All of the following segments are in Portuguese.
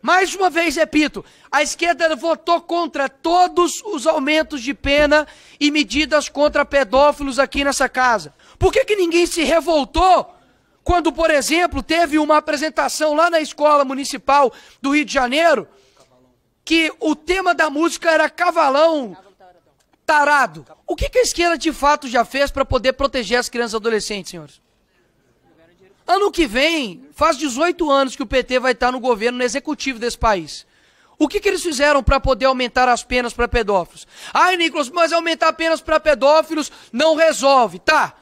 Mais uma vez repito, a esquerda votou contra todos os aumentos de pena e medidas contra pedófilos aqui nessa casa. Por que ninguém se revoltou quando, por exemplo, teve uma apresentação lá na Escola Municipal do Rio de Janeiro, que o tema da música era Cavalão Tarado? O que a esquerda de fato já fez para poder proteger as crianças e adolescentes, senhores? Ano que vem, faz 18 anos que o PT vai estar no governo, no executivo desse país. O que eles fizeram para poder aumentar as penas para pedófilos? Ai, Nicolas, mas aumentar penas para pedófilos não resolve. Tá.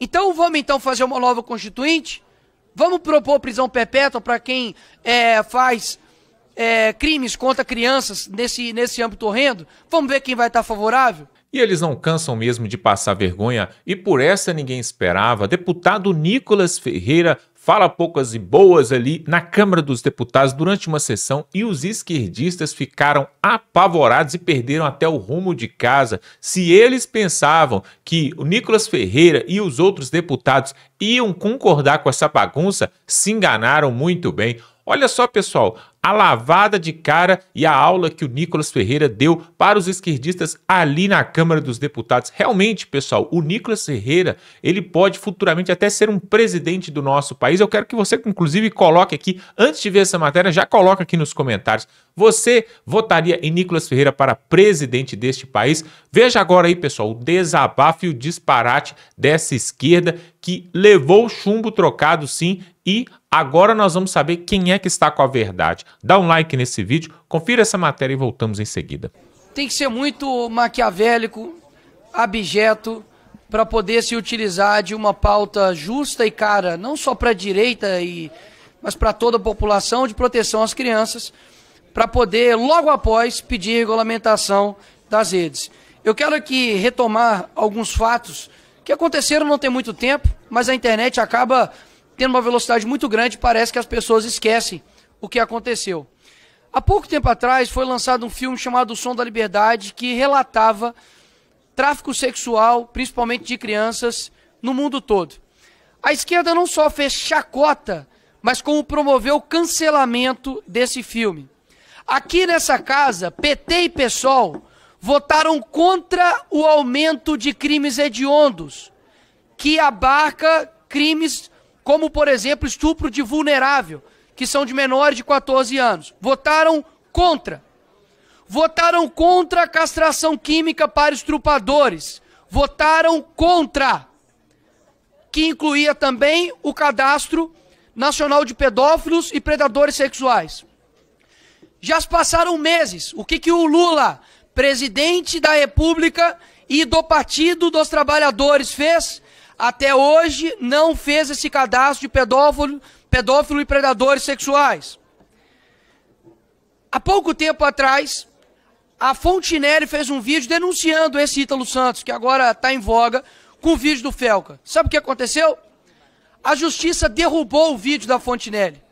Então vamos fazer uma nova constituinte? Vamos propor prisão perpétua para quem faz crimes contra crianças nesse âmbito horrendo? Vamos ver quem vai estar favorável? E eles não cansam mesmo de passar vergonha, e por essa ninguém esperava. Deputado Nicolas Ferreira fala poucas e boas ali na Câmara dos Deputados durante uma sessão, e os esquerdistas ficaram apavorados e perderam até o rumo de casa. Se eles pensavam que o Nicolas Ferreira e os outros deputados iam concordar com essa bagunça, se enganaram muito bem. Olha só, pessoal, a lavada de cara e a aula que o Nicolas Ferreira deu para os esquerdistas ali na Câmara dos Deputados. Realmente, pessoal, o Nicolas Ferreira, ele pode futuramente até ser um presidente do nosso país. Eu quero que você, inclusive, coloque aqui, antes de ver essa matéria, já coloca aqui nos comentários. Você votaria em Nicolas Ferreira para presidente deste país? Veja agora aí, pessoal, o desabafo e o disparate dessa esquerda que levou chumbo trocado, sim, e agora nós vamos saber quem é que está com a verdade. Dá um like nesse vídeo, confira essa matéria e voltamos em seguida. Tem que ser muito maquiavélico, abjeto, para poder se utilizar de uma pauta justa e cara, não só para a direita, mas para toda a população, de proteção às crianças, para poder, logo após, pedir regulamentação das redes. Eu quero aqui retomar alguns fatos que aconteceram não tem muito tempo, mas a internet acaba tendo uma velocidade muito grande, parece que as pessoas esquecem o que aconteceu. Há pouco tempo atrás foi lançado um filme chamado O Som da Liberdade, que relatava tráfico sexual, principalmente de crianças, no mundo todo. A esquerda não só fez chacota, mas como promoveu o cancelamento desse filme. Aqui nessa casa, PT e PSOL votaram contra o aumento de crimes hediondos, que abarca crimes como, por exemplo, estupro de vulnerável, que são de menores de 14 anos. Votaram contra. Votaram contra a castração química para estrupadores. Votaram contra. Que incluía também o Cadastro Nacional de Pedófilos e Predadores Sexuais. Já se passaram meses. O que o Lula, presidente da República e do Partido dos Trabalhadores, fez? Até hoje não fez esse cadastro de pedófilo e predadores sexuais. Há pouco tempo atrás, a Fontinelli fez um vídeo denunciando esse Ítalo Santos, que agora está em voga, com o vídeo do Felca. Sabe o que aconteceu? A justiça derrubou o vídeo da Fontinelli.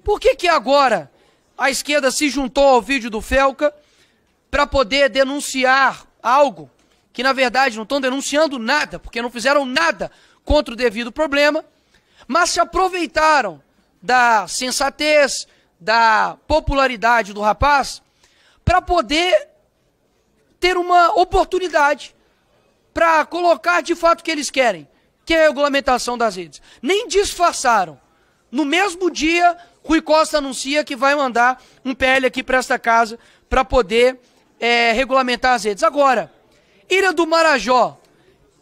Por que agora a esquerda se juntou ao vídeo do Felca para poder denunciar algo que, na verdade, não estão denunciando nada, porque não fizeram nada contra o devido problema, mas se aproveitaram da sensatez, da popularidade do rapaz, para poder ter uma oportunidade para colocar de fato o que eles querem, que é a regulamentação das redes. Nem disfarçaram. No mesmo dia, Rui Costa anuncia que vai mandar um PL aqui para esta casa para poder regulamentar as redes. Agora, Ilha do Marajó,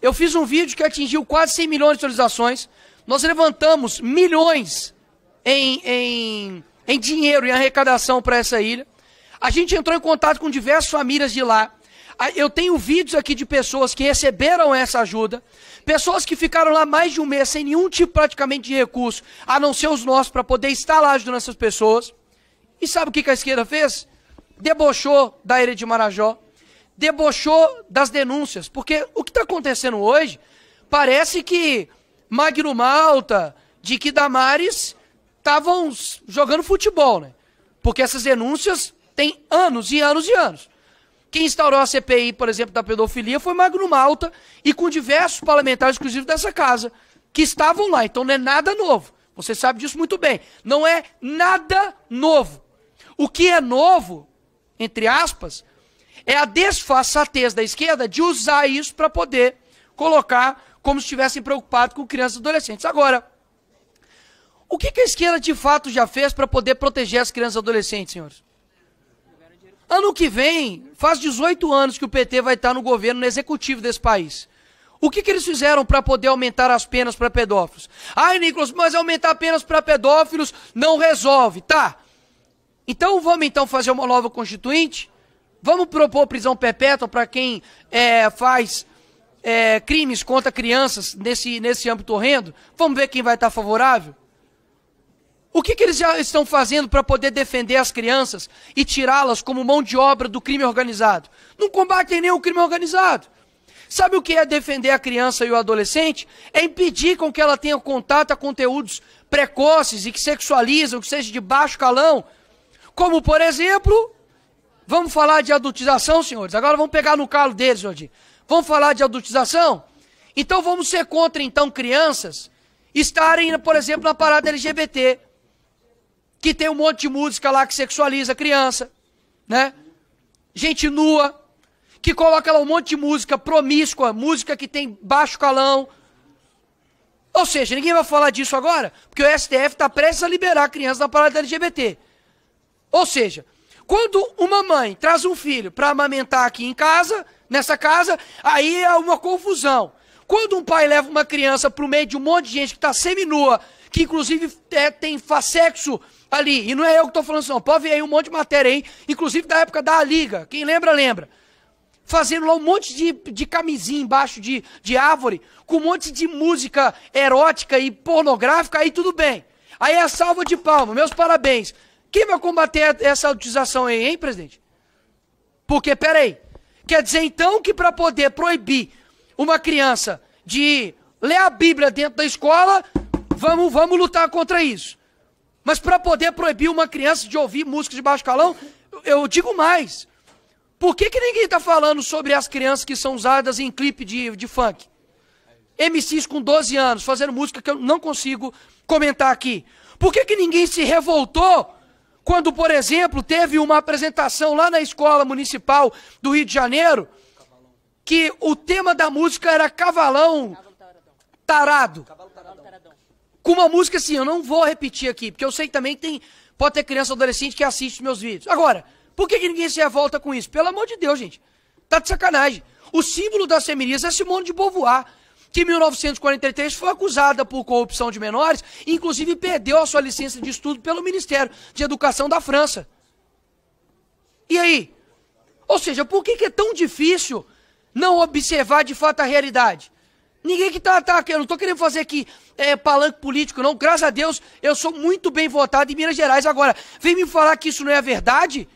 eu fiz um vídeo que atingiu quase 100 milhões de visualizações. Nós levantamos milhões em dinheiro, em arrecadação para essa ilha. A gente entrou em contato com diversas famílias de lá. Eu tenho vídeos aqui de pessoas que receberam essa ajuda, pessoas que ficaram lá mais de um mês sem nenhum tipo praticamente de recurso, a não ser os nossos, para poder estar lá ajudando essas pessoas. E sabe o que a esquerda fez? Debochou da Ilha de Marajó, debochou das denúncias, porque o que está acontecendo hoje parece que Magno Malta, Dick Damares estavam jogando futebol, né? Porque essas denúncias têm anos e anos e anos. Quem instaurou a CPI, por exemplo, da pedofilia foi Magno Malta e com diversos parlamentares, inclusive dessa casa, que estavam lá. Então não é nada novo. Você sabe disso muito bem. Não é nada novo. O que é novo, entre aspas, é a desfaçatez da esquerda de usar isso para poder colocar como se estivessem preocupados com crianças e adolescentes. Agora, o que a esquerda de fato já fez para poder proteger as crianças e adolescentes, senhores? Ano que vem, faz 18 anos que o PT vai estar no governo, no executivo desse país. O que eles fizeram para poder aumentar as penas para pedófilos? Ai, Nicolas, mas aumentar penas para pedófilos não resolve. Tá. Então vamos fazer uma nova constituinte? Vamos propor prisão perpétua para quem faz crimes contra crianças nesse âmbito horrendo? Vamos ver quem vai estar favorável? O que eles já estão fazendo para poder defender as crianças e tirá-las como mão de obra do crime organizado? Não combatem nem o crime organizado. Sabe o que é defender a criança e o adolescente? É impedir com que ela tenha contato a conteúdos precoces e que sexualizam, que seja de baixo calão. Como, por exemplo, vamos falar de adultização, senhores? Agora vamos pegar no calo deles, Jordi. Vamos falar de adultização? Então vamos ser contra, então, crianças estarem, por exemplo, na parada LGBT, que tem um monte de música lá que sexualiza a criança, né? Gente nua, que coloca lá um monte de música promíscua, música que tem baixo calão. Ou seja, ninguém vai falar disso agora, porque o STF está prestes a liberar a criança na parada LGBT. Ou seja, quando uma mãe traz um filho para amamentar aqui em casa, nessa casa, aí é uma confusão. Quando um pai leva uma criança para o meio de um monte de gente que está seminua, que inclusive tem sexo ali, e não é eu que estou falando isso não, pode ver aí um monte de matéria aí, inclusive da época da Liga, quem lembra, lembra. Fazendo lá um monte de camisinha embaixo de árvore, com um monte de música erótica e pornográfica, aí tudo bem. Aí é a salva de palmas, meus parabéns. Quem vai combater essa adultização aí, hein, presidente? Porque, peraí, quer dizer então que para poder proibir uma criança de ler a Bíblia dentro da escola, vamos lutar contra isso. Mas para poder proibir uma criança de ouvir música de baixo calão, eu digo mais. Por que ninguém está falando sobre as crianças que são usadas em clipe de funk? MCs com 12 anos, fazendo música que eu não consigo comentar aqui. Por que ninguém se revoltou quando, por exemplo, teve uma apresentação lá na Escola Municipal do Rio de Janeiro, que o tema da música era Cavalão Tarado. Com uma música assim, eu não vou repetir aqui, porque eu sei que também pode ter criança ou adolescente que assiste meus vídeos. Agora, por que ninguém se revolta com isso? Pelo amor de Deus, gente. Tá de sacanagem. O símbolo das feministas é Simone de Beauvoir, que em 1943 foi acusada por corrupção de menores, e inclusive perdeu a sua licença de estudo pelo Ministério de Educação da França. E aí? Ou seja, por que é tão difícil não observar de fato a realidade? Ninguém que eu não estou querendo fazer aqui palanque político, não. Graças a Deus, eu sou muito bem votado em Minas Gerais. Agora, vem me falar que isso não é verdade?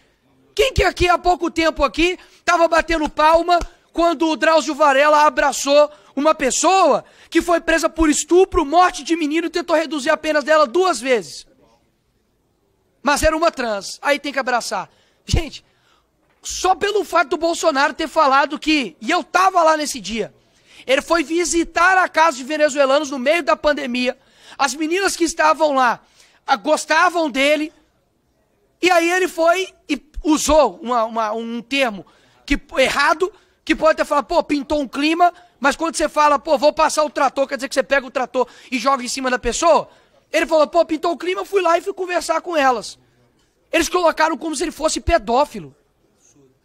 Quem que aqui, há pouco tempo aqui, estava batendo palma quando o Drauzio Varela abraçou uma pessoa que foi presa por estupro, morte de menino e tentou reduzir a pena dela 2 vezes? Mas era uma trans, aí tem que abraçar. Gente, só pelo fato do Bolsonaro ter falado que, e eu estava lá nesse dia, ele foi visitar a casa de venezuelanos no meio da pandemia, as meninas que estavam lá gostavam dele, e aí ele foi e usou um termo errado, que pode ter falado, pô, pintou um clima, mas quando você fala, pô, vou passar o trator, quer dizer que você pega o trator e joga em cima da pessoa? Ele falou, pô, pintou o clima, eu fui lá e fui conversar com elas. Eles colocaram como se ele fosse pedófilo.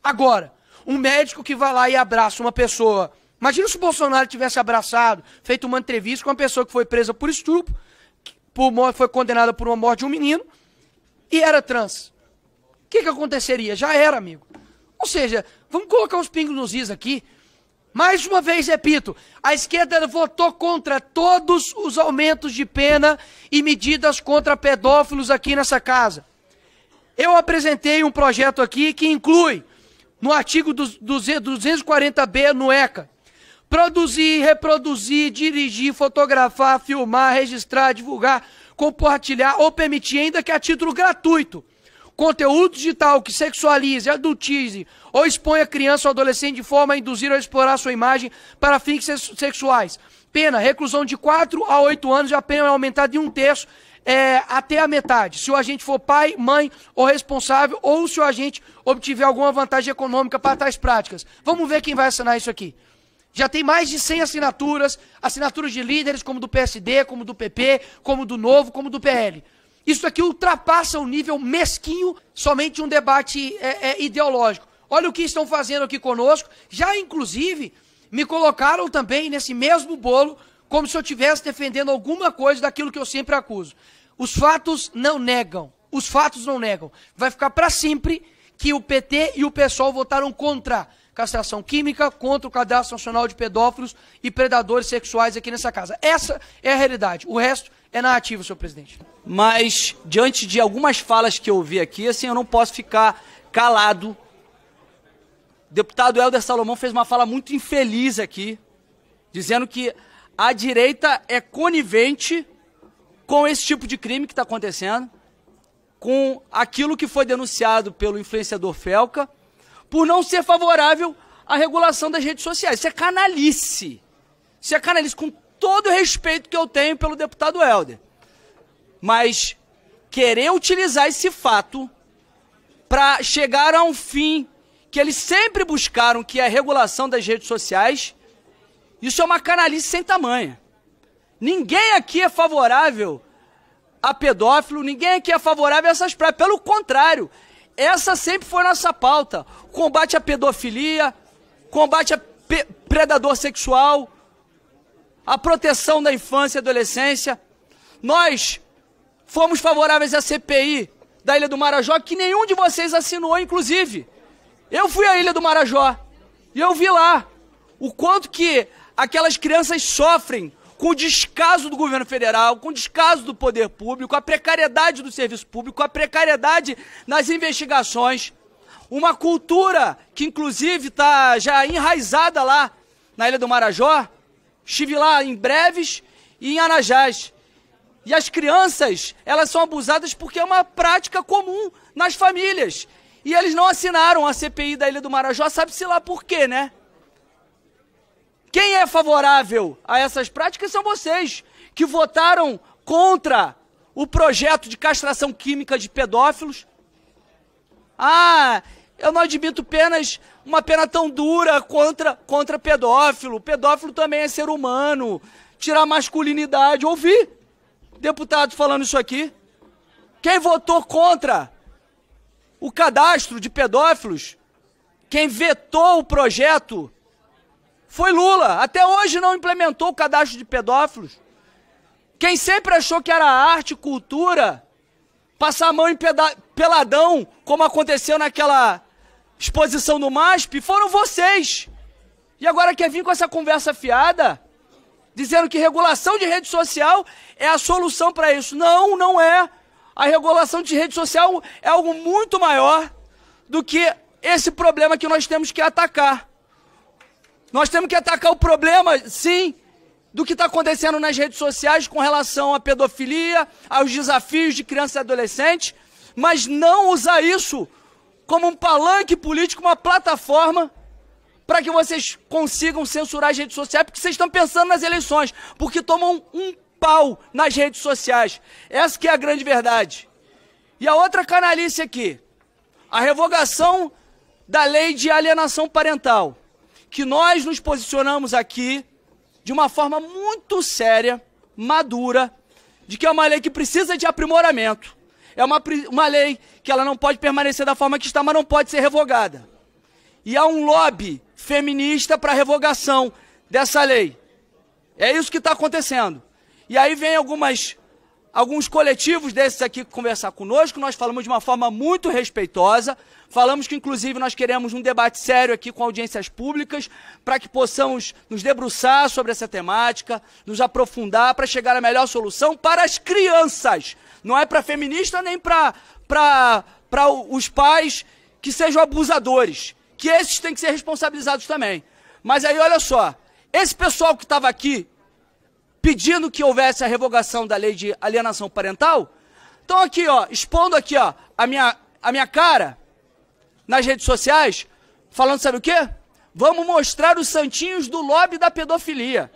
Agora, um médico que vai lá e abraça uma pessoa, imagina se o Bolsonaro tivesse abraçado, feito uma entrevista com uma pessoa que foi presa por estupro, foi condenada por uma morte de um menino, e era trans. O que aconteceria? Já era, amigo. Ou seja, vamos colocar os pingos nos is aqui. Mais uma vez, repito, a esquerda votou contra todos os aumentos de pena e medidas contra pedófilos aqui nessa casa. Eu apresentei um projeto aqui que inclui, no artigo 240B no ECA, produzir, reproduzir, dirigir, fotografar, filmar, registrar, divulgar, compartilhar ou permitir, ainda que a título gratuito, conteúdo digital que sexualize, adultize ou exponha criança ou adolescente de forma a induzir ou explorar sua imagem para fins sexuais. Pena, reclusão de 4 a 8 anos e a pena é aumentada em 1/3 até a metade. Se o agente for pai, mãe ou responsável, ou se o agente obtiver alguma vantagem econômica para tais práticas. Vamos ver quem vai assinar isso aqui. Já tem mais de 100 assinaturas, assinaturas de líderes como do PSD, como do PP, como do Novo, como do PL. Isso aqui ultrapassa o nível mesquinho somente de um debate ideológico. Olha o que estão fazendo aqui conosco. Já, inclusive, me colocaram também nesse mesmo bolo, como se eu estivesse defendendo alguma coisa daquilo que eu sempre acuso. Os fatos não negam. Os fatos não negam. Vai ficar para sempre que o PT e o PSOL votaram contra castração química, contra o Cadastro Nacional de Pedófilos e Predadores Sexuais aqui nessa casa. Essa é a realidade. O resto é narrativa, senhor presidente. Mas, diante de algumas falas que eu ouvi aqui, assim, eu não posso ficar calado. O deputado Helder Salomão fez uma fala muito infeliz aqui, dizendo que a direita é conivente com esse tipo de crime que está acontecendo, com aquilo que foi denunciado pelo influenciador Felca, por não ser favorável à regulação das redes sociais. Isso é canalice. Isso é canalice, com todo o respeito que eu tenho pelo deputado Helder. Mas querer utilizar esse fato para chegar a um fim que eles sempre buscaram, que é a regulação das redes sociais, isso é uma canalice sem tamanho. Ninguém aqui é favorável a pedófilo, ninguém aqui é favorável a essas práticas. Pelo contrário, essa sempre foi nossa pauta. Combate à pedofilia, combate a predador sexual, a proteção da infância e adolescência. Nós fomos favoráveis à CPI da Ilha do Marajó, que nenhum de vocês assinou, inclusive. Eu fui à Ilha do Marajó e eu vi lá o quanto que aquelas crianças sofrem com o descaso do governo federal, com o descaso do poder público, a precariedade do serviço público, a precariedade nas investigações. Uma cultura que, inclusive, está já enraizada lá na Ilha do Marajó. Estive lá em Breves e em Anajás. E as crianças, elas são abusadas porque é uma prática comum nas famílias. E eles não assinaram a CPI da Ilha do Marajó, sabe-se lá por quê, né? Quem é favorável a essas práticas são vocês, que votaram contra o projeto de castração química de pedófilos. Ah, eu não admito uma pena tão dura contra pedófilo. Pedófilo também é ser humano. Tirar masculinidade. Ouvi deputados falando isso aqui. Quem votou contra o cadastro de pedófilos, quem vetou o projeto, foi Lula. Até hoje não implementou o cadastro de pedófilos. Quem sempre achou que era arte, cultura, passar a mão em peladão, como aconteceu naquela exposição no MASP, foram vocês. E agora quer vir com essa conversa fiada, dizendo que regulação de rede social é a solução para isso. Não, não é. A regulação de rede social é algo muito maior do que esse problema que nós temos que atacar. Nós temos que atacar o problema, sim, do que está acontecendo nas redes sociais com relação à pedofilia, aos desafios de crianças e adolescentes, mas não usar isso como um palanque político, uma plataforma para que vocês consigam censurar as redes sociais, porque vocês estão pensando nas eleições, porque tomam um pau nas redes sociais. Essa que é a grande verdade. E a outra canalice aqui, a revogação da lei de alienação parental, que nós nos posicionamos aqui de uma forma muito séria, madura, de que é uma lei que precisa de aprimoramento. É uma lei que ela não pode permanecer da forma que está, mas não pode ser revogada. E há um lobby feminista para a revogação dessa lei. É isso que está acontecendo. E aí vem alguns coletivos desses aqui conversar conosco, nós falamos de uma forma muito respeitosa, falamos que inclusive nós queremos um debate sério aqui com audiências públicas, para que possamos nos debruçar sobre essa temática, nos aprofundar para chegar à melhor solução para as crianças. Não é para feminista nem para os pais que sejam abusadores, que esses têm que ser responsabilizados também. Mas aí olha só, esse pessoal que estava aqui pedindo que houvesse a revogação da lei de alienação parental, estão aqui, ó, expondo aqui, ó, a minha cara nas redes sociais, falando, sabe o quê? Vamos mostrar os santinhos do lobby da pedofilia.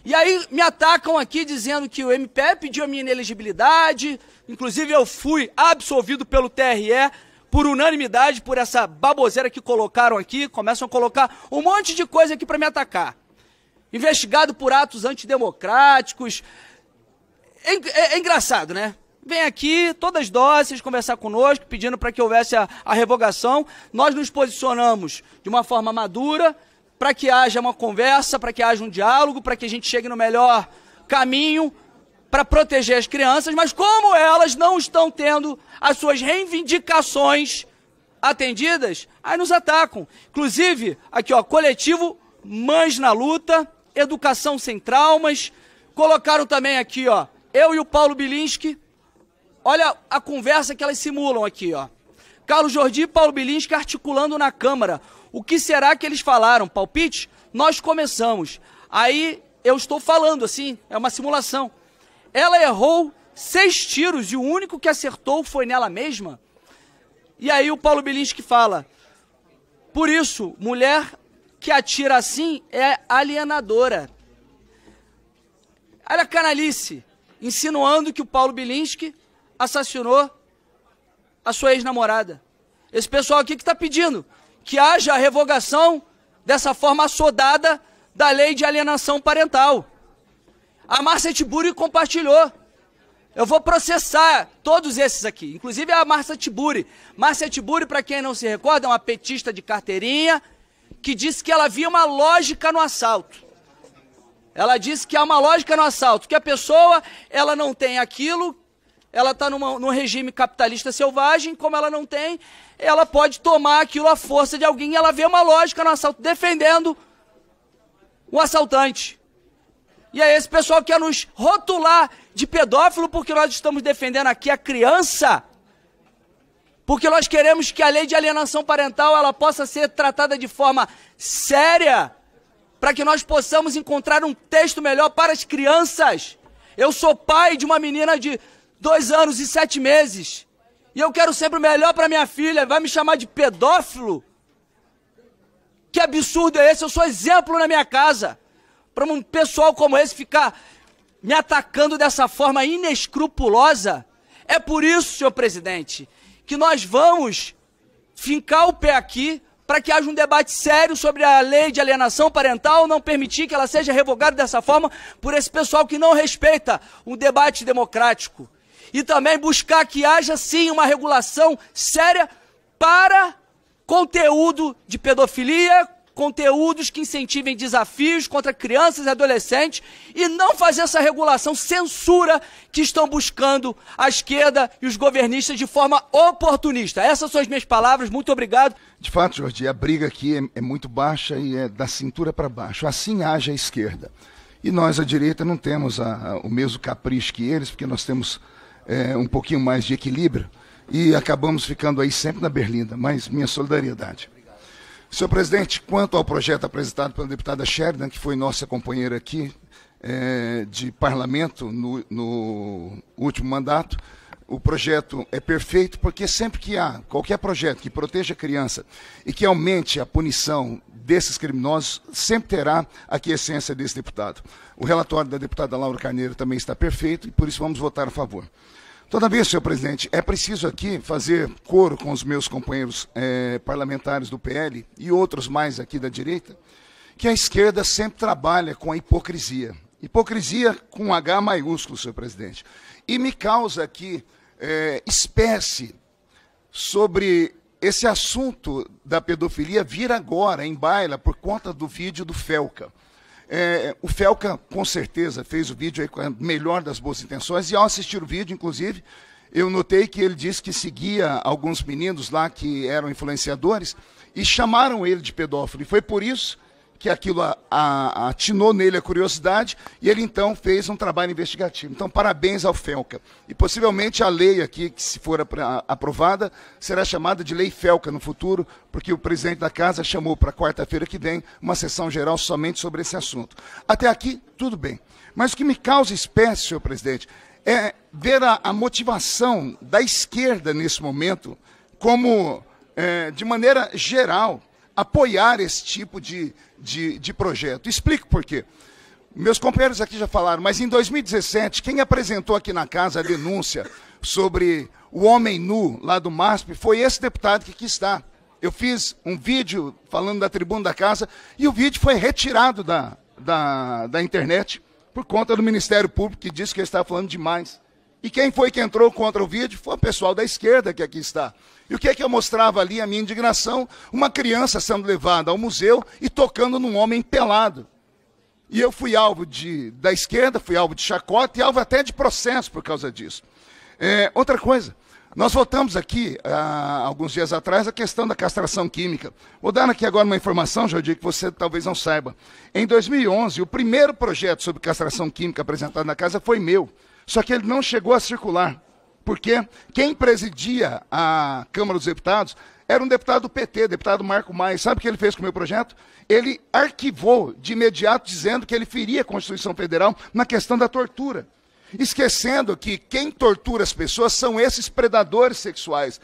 E aí me atacam aqui dizendo que o MPE pediu a minha inelegibilidade, inclusive eu fui absolvido pelo TRE por unanimidade, por essa baboseira que colocaram aqui, começam a colocar um monte de coisa aqui para me atacar. Investigado por atos antidemocráticos. É engraçado, né? Vem aqui, todas dóceis, conversar conosco, pedindo para que houvesse a revogação. Nós nos posicionamos de uma forma madura, para que haja uma conversa, para que haja um diálogo, para que a gente chegue no melhor caminho para proteger as crianças, mas como elas não estão tendo as suas reivindicações atendidas, aí nos atacam. Inclusive, aqui ó, coletivo Mães na Luta, Educação Sem Traumas, colocaram também aqui ó, eu e o Paulo Bilinski, olha a conversa que elas simulam aqui ó. Carlos Jordi e Paulo Bilinski articulando na Câmara. O que será que eles falaram? Palpite? Nós começamos. Aí eu estou falando assim, é uma simulação. Ela errou 6 tiros e o único que acertou foi nela mesma. E aí o Paulo Bilinski fala, por isso, mulher que atira assim é alienadora. Olha a canalice, insinuando que o Paulo Bilinski assassinou a sua ex-namorada. Esse pessoal aqui que está pedindo que haja a revogação dessa forma assodada da lei de alienação parental. A Márcia Tiburi compartilhou. Eu vou processar todos esses aqui, inclusive a Márcia Tiburi. Márcia Tiburi, para quem não se recorda, é uma petista de carteirinha que disse que ela via uma lógica no assalto. Ela disse que há uma lógica no assalto, que a pessoa ela não tem aquilo, ela está num regime capitalista selvagem, como ela não tem, ela pode tomar aquilo à força de alguém e ela vê uma lógica no assalto, defendendo o assaltante. E aí esse pessoal quer nos rotular de pedófilo porque nós estamos defendendo aqui a criança, porque nós queremos que a lei de alienação parental ela possa ser tratada de forma séria, para que nós possamos encontrar um texto melhor para as crianças. Eu sou pai de uma menina de 2 anos e 7 meses, e eu quero sempre o melhor para minha filha, vai me chamar de pedófilo? Que absurdo é esse? Eu sou exemplo na minha casa. Para um pessoal como esse ficar me atacando dessa forma inescrupulosa. É por isso, senhor presidente, que nós vamos fincar o pé aqui para que haja um debate sério sobre a lei de alienação parental, não permitir que ela seja revogada dessa forma por esse pessoal que não respeita um debate democrático. E também buscar que haja, sim, uma regulação séria para conteúdo de pedofilia, conteúdos que incentivem desafios contra crianças e adolescentes e não fazer essa regulação censura que estão buscando a esquerda e os governistas de forma oportunista. Essas são as minhas palavras, muito obrigado. De fato, Jordi, a briga aqui é muito baixa e é da cintura para baixo. Assim age a esquerda. E nós, a direita, não temos o mesmo capricho que eles, porque nós temos um pouquinho mais de equilíbrio e acabamos ficando aí sempre na berlinda, mas minha solidariedade. Senhor presidente, quanto ao projeto apresentado pela deputada Sheridan, que foi nossa companheira aqui de parlamento no último mandato, o projeto é perfeito porque sempre que há qualquer projeto que proteja a criança e que aumente a punição desses criminosos, sempre terá a aquiescência desse deputado. O relatório da deputada Laura Carneiro também está perfeito e por isso vamos votar a favor. Todavia, senhor presidente, é preciso aqui fazer coro com os meus companheiros parlamentares do PL e outros mais aqui da direita, que a esquerda sempre trabalha com a hipocrisia. Hipocrisia com H maiúsculo, senhor presidente. E me causa aqui espécie sobre esse assunto da pedofilia vir agora em baila por conta do vídeo do Felca. O Felca, com certeza, fez o vídeo aí com a melhor das boas intenções, e ao assistir o vídeo, inclusive, eu notei que ele disse que seguia alguns meninos lá que eram influenciadores e chamaram ele de pedófilo. E foi por isso que aquilo atinou nele a curiosidade e ele então fez um trabalho investigativo. Então, parabéns ao Felca. E possivelmente a lei aqui, que se for aprovada, será chamada de Lei Felca no futuro, porque o presidente da casa chamou para quarta-feira que vem uma sessão geral somente sobre esse assunto. Até aqui, tudo bem. Mas o que me causa espécie, senhor presidente, é ver a motivação da esquerda nesse momento como, de maneira geral, apoiar esse tipo de projeto. Explico por quê. Meus companheiros aqui já falaram, mas em 2017, quem apresentou aqui na casa a denúncia sobre o homem nu lá do MASP foi esse deputado que aqui está. Eu fiz um vídeo falando da tribuna da casa e o vídeo foi retirado da internet por conta do Ministério Público, que disse que eu estava falando demais. E quem foi que entrou contra o vídeo foi o pessoal da esquerda que aqui está. E o que é que eu mostrava ali, a minha indignação? Uma criança sendo levada ao museu e tocando num homem pelado. E eu fui alvo da esquerda, fui alvo de chacota e alvo até de processo por causa disso. Outra coisa, nós votamos aqui, há alguns dias atrás, a questão da castração química. Vou dar aqui agora uma informação, Jordi, que você talvez não saiba. Em 2011, o primeiro projeto sobre castração química apresentado na casa foi meu, só que ele não chegou a circular. Porque quem presidia a Câmara dos Deputados era um deputado do PT, deputado Marco Maia. Sabe o que ele fez com o meu projeto? Ele arquivou de imediato, dizendo que ele feria a Constituição Federal na questão da tortura. Esquecendo que quem tortura as pessoas são esses predadores sexuais.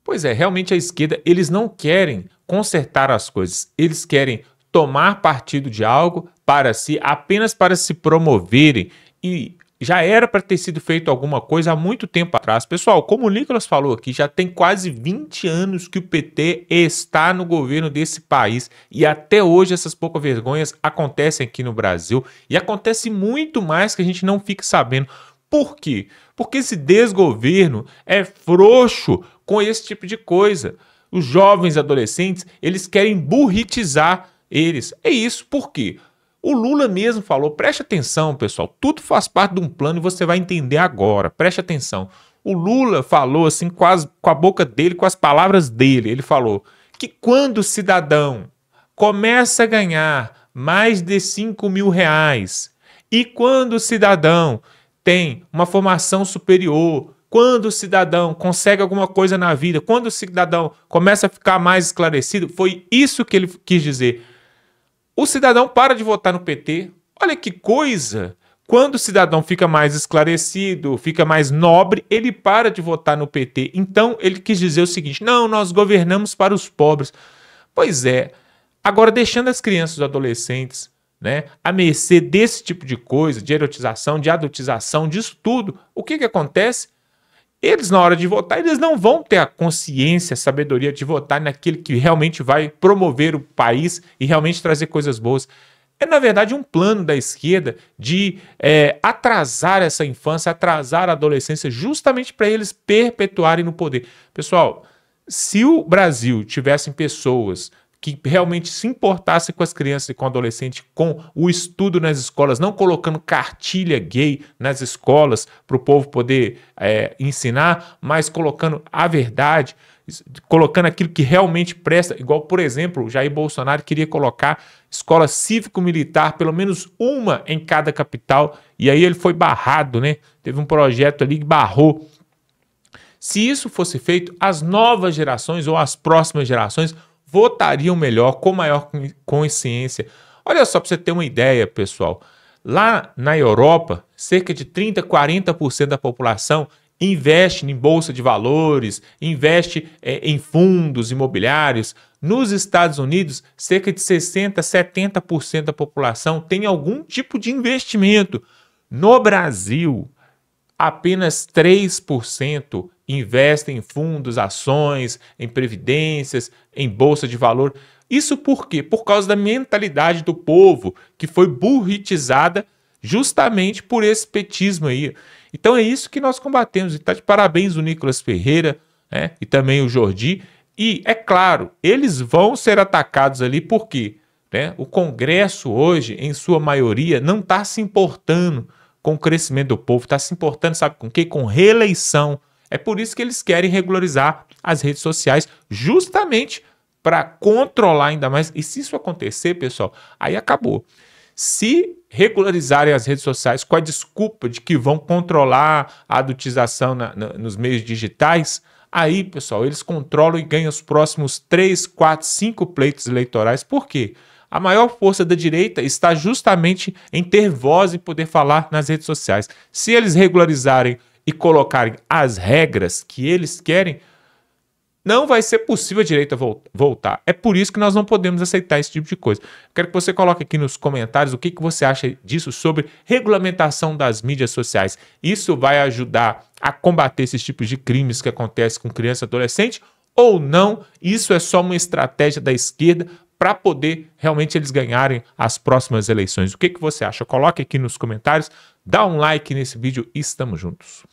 Pois é, realmente a esquerda, eles não querem consertar as coisas. Eles querem tomar partido de algo para si, apenas para se promoverem. E já era para ter sido feito alguma coisa há muito tempo atrás. Pessoal, como o Nicolas falou aqui, já tem quase 20 anos que o PT está no governo desse país e até hoje essas poucas vergonhas acontecem aqui no Brasil e acontece muito mais que a gente não fica sabendo. Por quê? Porque esse desgoverno é frouxo com esse tipo de coisa. Os jovens adolescentes, eles querem burritizar eles. É isso. Por quê? O Lula mesmo falou, preste atenção, pessoal, tudo faz parte de um plano e você vai entender agora, preste atenção. O Lula falou assim com a boca dele, com as palavras dele, ele falou que quando o cidadão começa a ganhar mais de 5 mil reais e quando o cidadão tem uma formação superior, quando o cidadão consegue alguma coisa na vida, quando o cidadão começa a ficar mais esclarecido, foi isso que ele quis dizer. O cidadão para de votar no PT. Olha que coisa! Quando o cidadão fica mais esclarecido, fica mais nobre, ele para de votar no PT. Então, ele quis dizer o seguinte, não, nós governamos para os pobres. Pois é, agora deixando as crianças e os adolescentes, né, à mercê desse tipo de coisa, de erotização, de adultização, disso tudo, o que acontece? Eles, na hora de votar, eles não vão ter a consciência, a sabedoria de votar naquele que realmente vai promover o país e realmente trazer coisas boas. É, na verdade, um plano da esquerda de atrasar essa infância, atrasar a adolescência, justamente para eles perpetuarem no poder. Pessoal, se o Brasil tivesse pessoas que realmente se importassem com as crianças e com o adolescente, com o estudo nas escolas, não colocando cartilha gay nas escolas para o povo poder ensinar, mas colocando a verdade, colocando aquilo que realmente presta, igual, por exemplo, o Jair Bolsonaro queria colocar escola cívico-militar, pelo menos uma em cada capital, e aí ele foi barrado, né? Teve um projeto ali que barrou. Se isso fosse feito, as novas gerações ou as próximas gerações votariam melhor, com maior consciência. Olha só para você ter uma ideia, pessoal. Lá na Europa, cerca de 30%, 40% da população investe em bolsa de valores, investe em fundos imobiliários. Nos Estados Unidos, cerca de 60%, 70% da população tem algum tipo de investimento. No Brasil, apenas 3% investem em fundos, ações, em previdências, em bolsa de valor. Isso por quê? Por causa da mentalidade do povo, que foi burritizada justamente por esse petismo aí. Então é isso que nós combatemos. E está de parabéns o Nicolas Ferreira, né? E também o Jordi. E, é claro, eles vão ser atacados ali por quê? Né? O Congresso hoje, em sua maioria, não está se importando com o crescimento do povo, está se importando, sabe com o quê? Com reeleição. É por isso que eles querem regularizar as redes sociais, justamente para controlar ainda mais. E se isso acontecer, pessoal, aí acabou. Se regularizarem as redes sociais com a desculpa de que vão controlar a adultização nos meios digitais, aí, pessoal, eles controlam e ganham os próximos 3, 4, 5 pleitos eleitorais. Por quê? A maior força da direita está justamente em ter voz e poder falar nas redes sociais. Se eles regularizarem e colocarem as regras que eles querem, não vai ser possível a direita voltar. É por isso que nós não podemos aceitar esse tipo de coisa. Quero que você coloque aqui nos comentários o que você acha disso sobre regulamentação das mídias sociais. Isso vai ajudar a combater esses tipos de crimes que acontecem com criança e adolescente ou não? Isso é só uma estratégia da esquerda para poder realmente eles ganharem as próximas eleições. O que você acha? Coloque aqui nos comentários, dá um like nesse vídeo e estamos juntos.